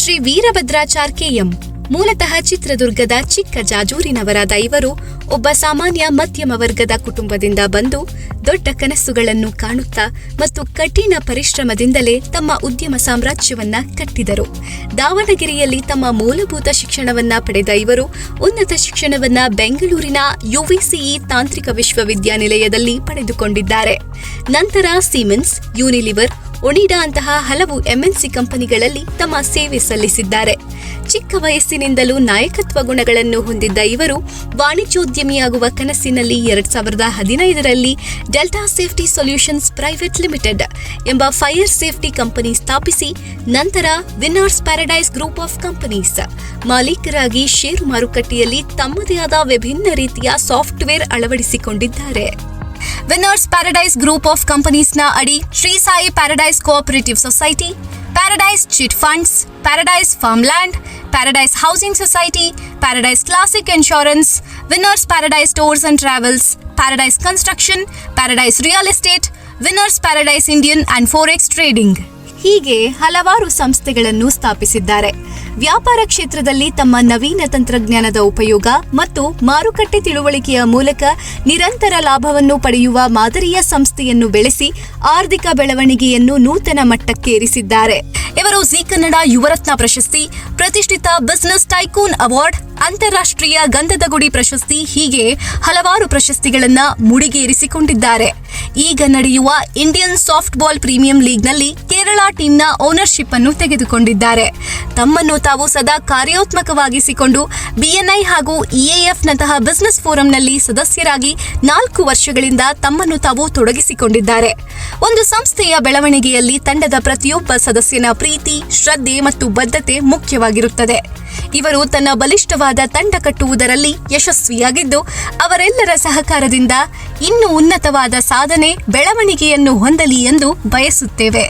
Shri ವೀರಭದ್ರಾಚಾರ್ KM. ಮೂಲತಃ ಚಿತ್ರದುರ್ಗದ ಚಿಕ್ಕ ಜಾಜೂರಿನವರಾದ ಇವರು ಒಬ್ಬ ಸಾಮಾನ್ಯ ಮಧ್ಯಮ ವರ್ಗದ ಕುಟುಂಬದಿಂದ ಬಂದು ದೊಡ್ಡ ಕನಸುಗಳನ್ನು ಕಾಣುತ್ತಾ ಮತ್ತು ಕಠಿಣ ಪರಿಶ್ರಮದಿಂದಲೇ ತಮ್ಮ ಉದ್ಯಮ ಸಾಮ್ರಾಜ್ಯವನ್ನ ಕಟ್ಟಿದರು. ದಾವಣಗೆರೆಯಲ್ಲಿ ತಮ್ಮ ಮೂಲಭೂತ ಶಿಕ್ಷಣವನ್ನ ಪಡೆದ ಇವರು ಉನ್ನತ ಶಿಕ್ಷಣವನ್ನ ಬೆಂಗಳೂರಿನ UVCE ತಾಂತ್ರಿಕ ವಿಶ್ವವಿದ್ಯಾನಿಲಯದಲ್ಲಿ ಪಡೆದುಕೊಂಡಿದ್ದಾರೆ. ನಂತರ ಸಿಮೆನ್ಸ್, ಯೂನಿಲಿವರ್, ಒನಿಡಾ ಅಂತಹ ಹಲವು MNC ಕಂಪನಿಗಳಲ್ಲಿ ತಮ್ಮ ಸೇವೆ ಸಲ್ಲಿಸಿದ್ದಾರೆ. ಚಿಕ್ಕ ವಯಸ್ಸಿನಿಂದಲೂ ನಾಯಕತ್ವ ಗುಣಗಳನ್ನು ಹೊಂದಿದ್ದ ಇವರು ವಾಣಿಜ್ಯೋದ್ಯಮಿಯಾಗುವ ಕನಸಿನಲ್ಲಿ 2015ರಲ್ಲಿ Delta safety solutions private limited ಎಂಬ ಫೈರ್ ಸೇಫ್ಟಿ ಕಂಪನಿ ಸ್ಥಾಪಿಸಿ ನಂತರ Winners Paradise group of companies ಮಾಲೀಕರಾಗಿ ಷೇರು ಮಾರುಕಟ್ಟೆಯಲ್ಲಿ ತಮ್ಮದೇ ಆದ ವಿಭಿನ್ನ ರೀತಿಯ ಸಾಫ್ಟ್ವೇರ್ ಅಳವಡಿಸಿಕೊಂಡಿದ್ದಾರೆ. ವಿನ್ನರ್ಸ್ ಪ್ಯಾರಡೈಸ್ ಗ್ರೂಪ್ ಆಫ್ ಕಂಪನೀಸ್ನ ಅಡಿ Shri Sai Paradise cooperative society, Paradise chit funds, Paradise farmland, Paradise housing society, Paradise classic insurance, Winners Paradise tours and travels, Paradise construction, Paradise real estate, Winners Paradise Indian and forex trading ಹೀಗೆ ಹಲವಾರು ಸಂಸ್ಥೆಗಳನ್ನು ಸ್ಥಾಪಿಸಿದ್ದಾರೆ. ವ್ಯಾಪಾರ ಕ್ಷೇತ್ರದಲ್ಲಿ ತಮ್ಮ ನವೀನ ತಂತ್ರಜ್ಞಾನದ ಉಪಯೋಗ ಮತ್ತು ಮಾರುಕಟ್ಟೆ ತಿಳುವಳಿಕೆಯ ಮೂಲಕ ನಿರಂತರ ಲಾಭವನ್ನು ಪಡೆಯುವ ಮಾದರಿಯ ಸಂಸ್ಥೆಯನ್ನು ಬೆಳೆಸಿ ಆರ್ಥಿಕ ಬೆಳವಣಿಗೆಯನ್ನು ನೂತನ ಮಟ್ಟಕ್ಕೇರಿಸಿದ್ದಾರೆ. ಇವರು ಜೀ ಕನ್ನಡ ಯುವರತ್ನ ಪ್ರಶಸ್ತಿ, ಪ್ರತಿಷ್ಠಿತ ಬಿಸಿನೆಸ್ ಟೈಕೂನ್ ಅವಾರ್ಡ್, ಅಂತಾರಾಷ್ಟ್ರೀಯ ಗಂಧದ ಗುಡಿ ಪ್ರಶಸ್ತಿ ಹೀಗೆ ಹಲವಾರು ಪ್ರಶಸ್ತಿಗಳನ್ನ ಮುಡಿಗೇರಿಸಿಕೊಂಡಿದ್ದಾರೆ. ಈಗ ನಡೆಯುವ ಇಂಡಿಯನ್ ಸಾಫ್ಟ್ ಬಾಲ್ ಪ್ರೀಮಿಯಂ ಲೀಗ್ನಲ್ಲಿ ಕೇರಳ ಟೀಮ್ನ ಓನರ್ಶಿಪ್ ಅನ್ನು ತೆಗೆದುಕೊಂಡಿದ್ದಾರೆ. ತಮ್ಮನ್ನು ತಾವು ಸದಾ ಕಾರ್ಯೋತ್ಮಕವಾಗಿಸಿಕೊಂಡು BNI ಹಾಗೂ EAF ನಂತಹ ಬಿಸಿನೆಸ್ ಫೋರಂನಲ್ಲಿ ಸದಸ್ಯರಾಗಿ 4 ವರ್ಷಗಳಿಂದ ತಮ್ಮನ್ನು ತಾವು ತೊಡಗಿಸಿಕೊಂಡಿದ್ದಾರೆ. ಒಂದು ಸಂಸ್ಥೆಯ ಬೆಳವಣಿಗೆಯಲ್ಲಿ ತಂಡದ ಪ್ರತಿಯೊಬ್ಬ ಸದಸ್ಯನ ಪ್ರೀತಿ, ಶ್ರದ್ಧೆ ಮತ್ತು ಬದ್ಧತೆ ಮುಖ್ಯವಾಗಿರುತ್ತದೆ. ಇವರು ತನ್ನ ಬಲಿಷ್ಠವಾದ ತಂಡ ಕಟ್ಟುವುದರಲ್ಲಿ ಯಶಸ್ವಿಯಾಗಿದ್ದು ಅವರೆಲ್ಲರ ಸಹಕಾರದಿಂದ ಇನ್ನೂ ಉನ್ನತವಾದ ಸಾಧನೆ, ಬೆಳವಣಿಗೆಯನ್ನು ಹೊಂದಲಿ ಎಂದು ಬಯಸುತ್ತೇವೆ.